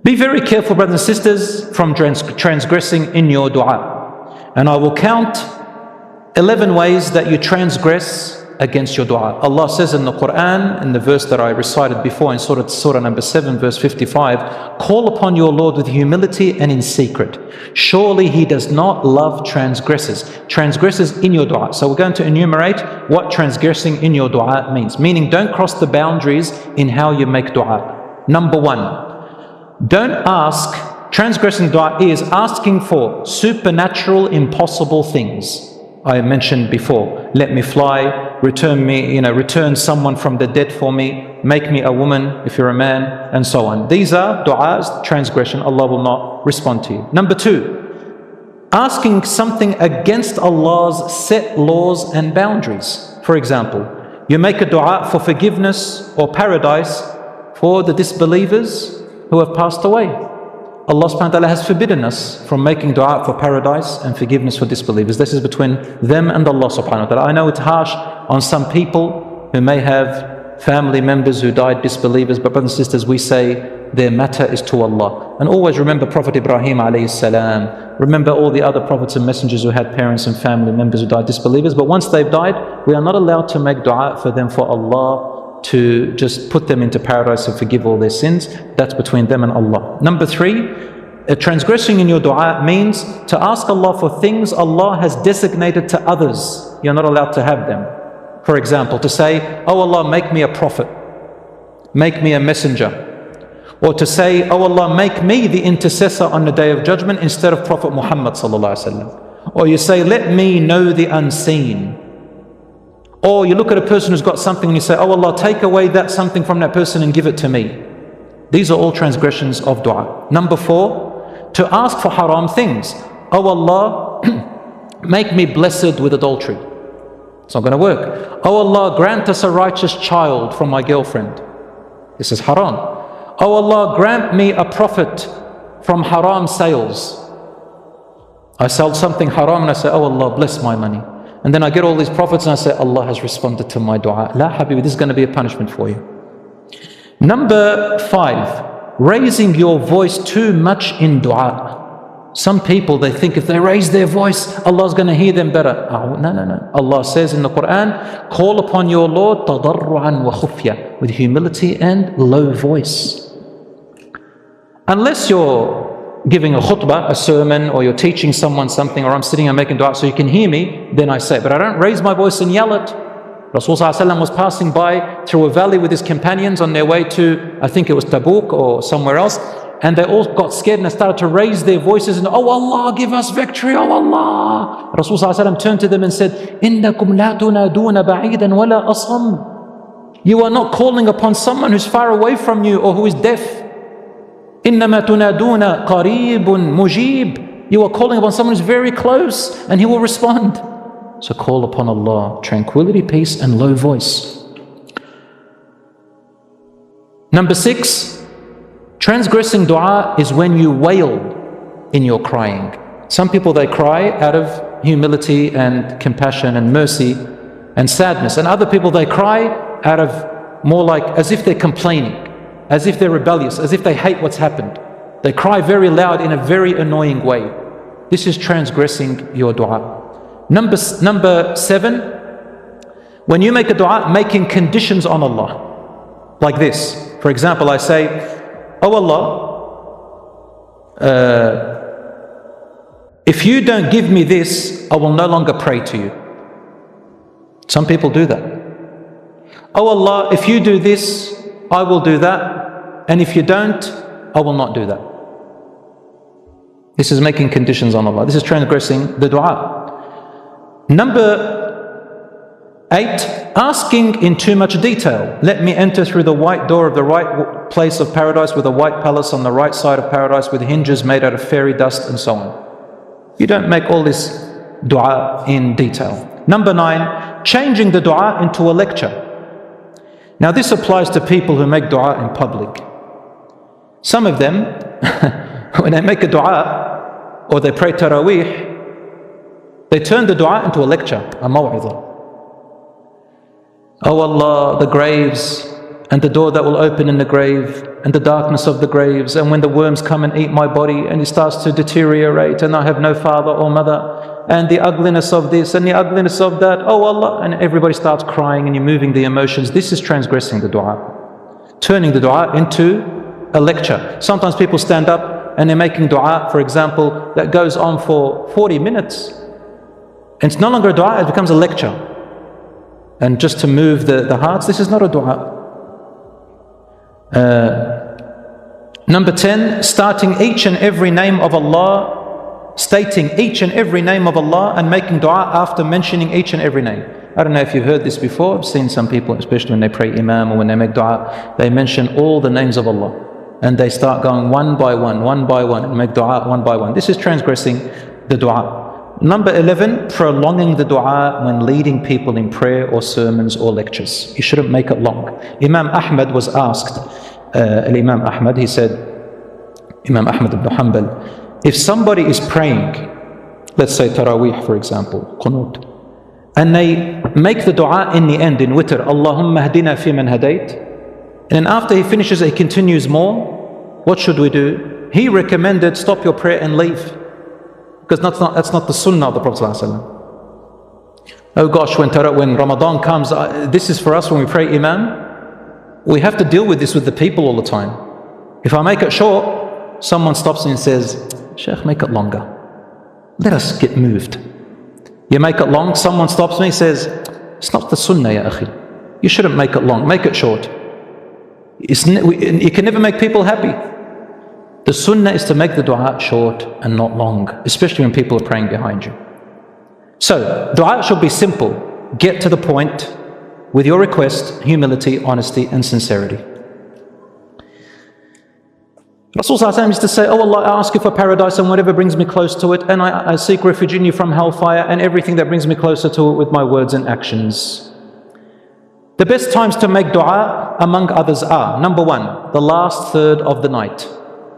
Be very careful, brothers and sisters, from transgressing in your dua. And I will count 11 ways that you transgress against your dua. Allah says in the Qur'an, in the verse that I recited before in Surah number 7, verse 55, call upon your Lord with humility and in secret. Surely He does not love transgressors in your dua. So we're going to enumerate what transgressing in your dua means. Meaning, don't cross the boundaries in how you make dua. Number one, don't ask, transgressing dua is asking for supernatural, impossible things. I mentioned before, let me fly, return someone from the dead for me, make me a woman if you're a man, and so on. These are du'as, transgression. Allah will not respond to you. Number two, asking something against Allah's set laws and boundaries. For example, you make a dua for forgiveness or paradise for the disbelievers who have passed away. Allah subhanahu wa ta'ala has forbidden us from making dua for paradise and forgiveness for disbelievers. This is between them and Allah subhanahu wa ta'ala. I know it's harsh on some people who may have family members who died disbelievers, but brothers and sisters, we say their matter is to Allah. And always remember Prophet Ibrahim alayhi salam. Remember all the other prophets and messengers who had parents and family members who died disbelievers. But once they've died, we are not allowed to make dua for them for Allah to just put them into paradise and forgive all their sins. That's between them and Allah. Number three, transgressing in your dua means to ask Allah for things Allah has designated to others. You're not allowed to have them. For example, to say, oh Allah, make me a prophet, make me a messenger. Or to say, oh Allah, make me the intercessor on the Day of Judgment instead of Prophet Muhammad sallallahu alaihi wasallam. Or you say, let me know the unseen. Or you look at a person who's got something and you say, oh Allah, take away that something from that person and give it to me. These are all transgressions of dua. Number four, to ask for haram things. Oh Allah, make me blessed with adultery. It's not going to work. Oh Allah, grant us a righteous child from my girlfriend. This is haram. Oh Allah, grant me a profit from haram sales. I sell something haram and I say, oh Allah, bless my money. And then I get all these profits and I say, Allah has responded to my dua. La habibi, this is going to be a punishment for you. Number five, raising your voice too much in dua. Some people, they think if they raise their voice, Allah's going to hear them better. Oh, no. Allah says in the Qur'an, call upon your Lord tadarru'an wa khufya, with humility and low voice. Unless you're giving a khutbah, a sermon, or you're teaching someone something, or I'm sitting and making dua so you can hear me, then I say it. But I don't raise my voice and yell it. Rasulullah was passing by through a valley with his companions on their way to, I think it was Tabuk or somewhere else, and they all got scared and they started to raise their voices and, oh Allah, give us victory, oh Allah. Rasulullah turned to them and said, إِنَّكُمْ لَا تُنَادُونَ بَعِيدًا وَلَا أَصَمٍ. You are not calling upon someone who's far away from you or who is deaf. إِنَّمَا تُنَادُونَ قَرِيبٌ مُجِيبٌ. You are calling upon someone who's very close and he will respond. So call upon Allah, tranquility, peace and low voice. Number six, transgressing dua is when you wail in your crying. Some people, they cry out of humility and compassion and mercy and sadness. And other people, they cry out of more like as if they're complaining, as if they're rebellious, as if they hate what's happened. They cry very loud in a very annoying way. This is transgressing your dua. Number seven, when you make a dua, making conditions on Allah. Like this. For example, I say, oh Allah, if you don't give me this, I will no longer pray to you. Some people do that. Oh Allah, if you do this, I will do that, and if you don't, I will not do that. This is making conditions on Allah. This is transgressing the dua. Number eight, asking in too much detail. Let me enter through the white door of the right place of paradise with a white palace on the right side of paradise with hinges made out of fairy dust and so on. You don't make all this dua in detail. Number nine, changing the dua into a lecture. Now this applies to people who make dua in public. Some of them, when they make a dua or they pray Taraweeh, they turn the dua into a lecture, a maw'idah. Oh Allah, the graves and the door that will open in the grave, and the darkness of the graves, and when the worms come and eat my body, and it starts to deteriorate, and I have no father or mother, and the ugliness of this, and the ugliness of that, oh Allah, and everybody starts crying, and you're moving the emotions. This is transgressing the dua, turning the dua into a lecture. Sometimes people stand up, and they're making dua, for example, that goes on for 40 minutes, and it's no longer a dua, it becomes a lecture. And just to move the hearts, this is not a dua. Number 10, starting each and every name of Allah, stating each and every name of Allah and making dua after mentioning each and every name. I don't know if you've heard this before. I've seen some people, especially when they pray Imam or when they make dua, they mention all the names of Allah and they start going one by one and make dua one by one. This is transgressing the dua. Number 11, prolonging the dua when leading people in prayer or sermons or lectures. You shouldn't make it long. Imam Ahmad was asked, Imam Ahmad, he said, Imam Ahmad ibn Hanbal, if somebody is praying, let's say Taraweeh for example, Qunut, and they make the dua in the end in witr, Allahumma hdina fi man hadayt, and then after he finishes it, he continues more, what should we do? He recommended stop your prayer and leave. Because that's not the sunnah of the Prophet ﷺ. Oh gosh, when Ramadan comes, this is for us when we pray Imam, we have to deal with this with the people all the time. If I make it short, someone stops me and says, Shaykh, make it longer. Let us get moved. You make it long, someone stops me and says, it's not the sunnah, ya akhi. You shouldn't make it long, make it short. You can never make people happy. The sunnah is to make the dua short and not long, especially when people are praying behind you. So, dua should be simple. Get to the point with your request, humility, honesty and sincerity. Rasul ﷺ used to say, oh Allah, I ask you for paradise and whatever brings me close to it, and I seek refuge in you from hellfire and everything that brings me closer to it with my words and actions. The best times to make dua, among others, are, number 1, the last third of the night.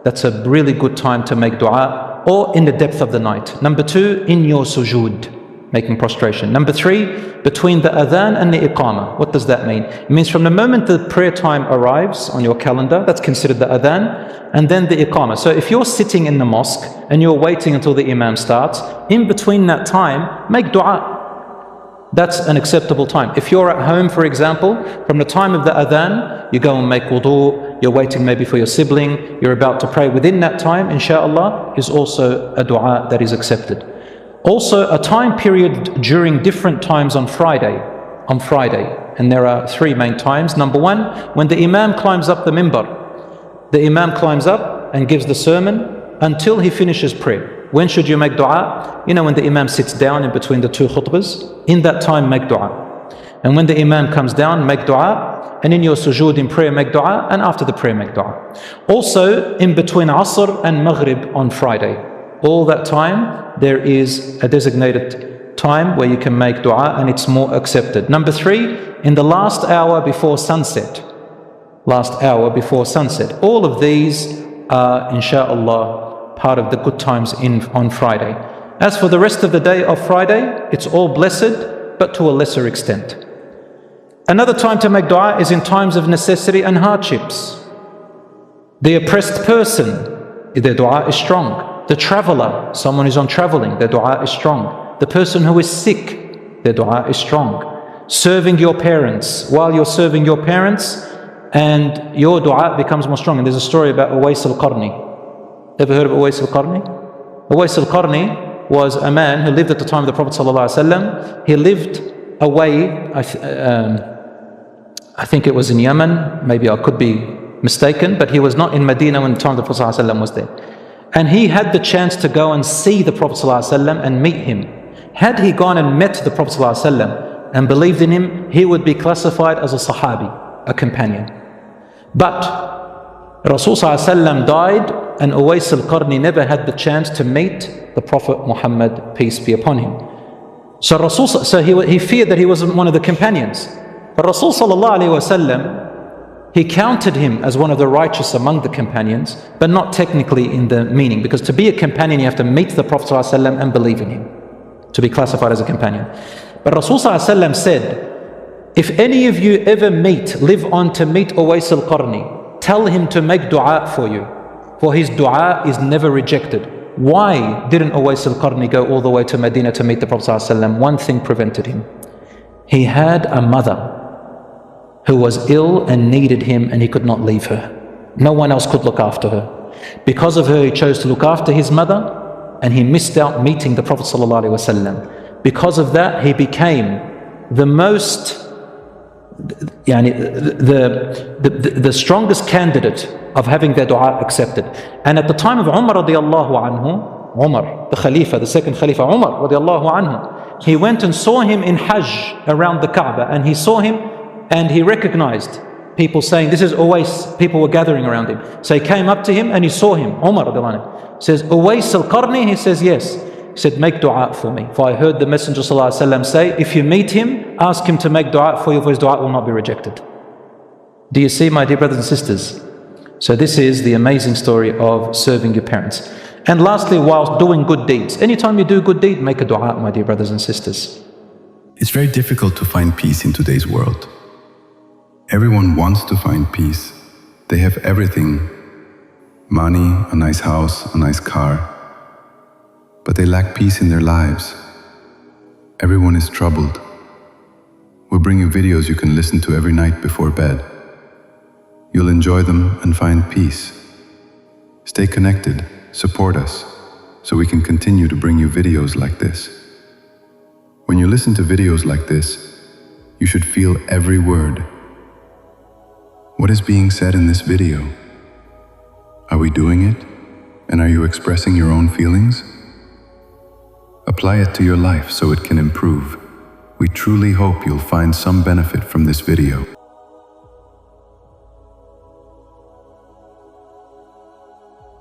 That's a really good time to make dua, or in the depth of the night. Number 2, in your sujood, making prostration. Number 3, between the adhan and the iqamah. What does that mean? It means from the moment the prayer time arrives on your calendar, that's considered the adhan, and then the iqamah. So if you're sitting in the mosque and you're waiting until the imam starts, in between that time, make dua. That's an acceptable time. If you're at home, for example, from the time of the adhan, you go and make wudu, you're waiting maybe for your sibling, you're about to pray. Within that time, inshallah, is also a dua that is accepted. Also, a time period during different times on Friday. And there are 3 main times. Number 1, when the imam climbs up the minbar. The imam climbs up and gives the sermon until he finishes prayer. When should you make dua? You know, when the imam sits down in between the 2 khutbahs, in that time make dua. And when the imam comes down, make dua. And in your sujood in prayer, make dua. And after the prayer, make dua. Also, in between Asr and Maghrib on Friday. All that time, there is a designated time where you can make dua and it's more accepted. Number 3, in the last hour before sunset. Last hour before sunset. All of these are, inshallah, part of the good times on Friday. As for the rest of the day of Friday, it's all blessed, but to a lesser extent. Another time to make dua is in times of necessity and hardships. The oppressed person, their dua is strong. The traveler, someone who's on traveling, their dua is strong. The person who is sick, their dua is strong. Serving your parents, while you're serving your parents, and your dua becomes more strong. And there's a story about Uwais al-Qarni. Ever heard of Uwais al-Qarni? Uwais al-Qarni was a man who lived at the time of the Prophet ﷺ. He lived away, I think it was in Yemen, maybe I could be mistaken, but he was not in Medina when the time of the Prophet ﷺ was there. And he had the chance to go and see the Prophet ﷺ and meet him. Had he gone and met the Prophet ﷺ and believed in him, he would be classified as a Sahabi, a companion. But Rasul ﷺ died, and Uwais al-Qarni never had the chance to meet the Prophet Muhammad, peace be upon him. So he feared that he wasn't one of the companions. But Rasul ﷺ, he counted him as one of the righteous among the companions, but not technically in the meaning, because to be a companion you have to meet the Prophet ﷺ and believe in him to be classified as a companion. But Rasul ﷺ said If any of you ever live on to meet Uwais al-Qarni, tell him to make dua for you, for his dua is never rejected. Why didn't Uwais al-Qarni go all the way to Medina to meet the Prophet ﷺ? One thing prevented him. He had a mother who was ill and needed him, and he could not leave her. No one else could look after her. Because of her, he chose to look after his mother, and he missed out meeting the Prophet ﷺ. Because of that, he became the most, the strongest candidate of having their dua accepted. And at the time of Umar radiallahu anhu, Umar, the Khalifa, the second Khalifa, Umar radiallahu anhu, he went and saw him in Hajj around the Kaaba, and he saw him and he recognized people saying, this is Uwais. People were gathering around him. So he came up to him and he saw him. Umar radiallahu anhu says, Uwais al-Qarni? He says, yes. He said, make dua for me. For I heard the Messenger ﷺ say, if you meet him, ask him to make dua for you, for his dua will not be rejected. Do you see, my dear brothers and sisters? So this is the amazing story of serving your parents. And lastly, whilst doing good deeds. Anytime you do a good deed, make a dua, my dear brothers and sisters. It's very difficult to find peace in today's world. Everyone wants to find peace. They have everything. Money, a nice house, a nice car. But they lack peace in their lives. Everyone is troubled. We'll bring you videos you can listen to every night before bed. You'll enjoy them and find peace. Stay connected, support us, so we can continue to bring you videos like this. When you listen to videos like this, you should feel every word. What is being said in this video? Are we doing it? And are you expressing your own feelings? Apply it to your life so it can improve. We truly hope you'll find some benefit from this video.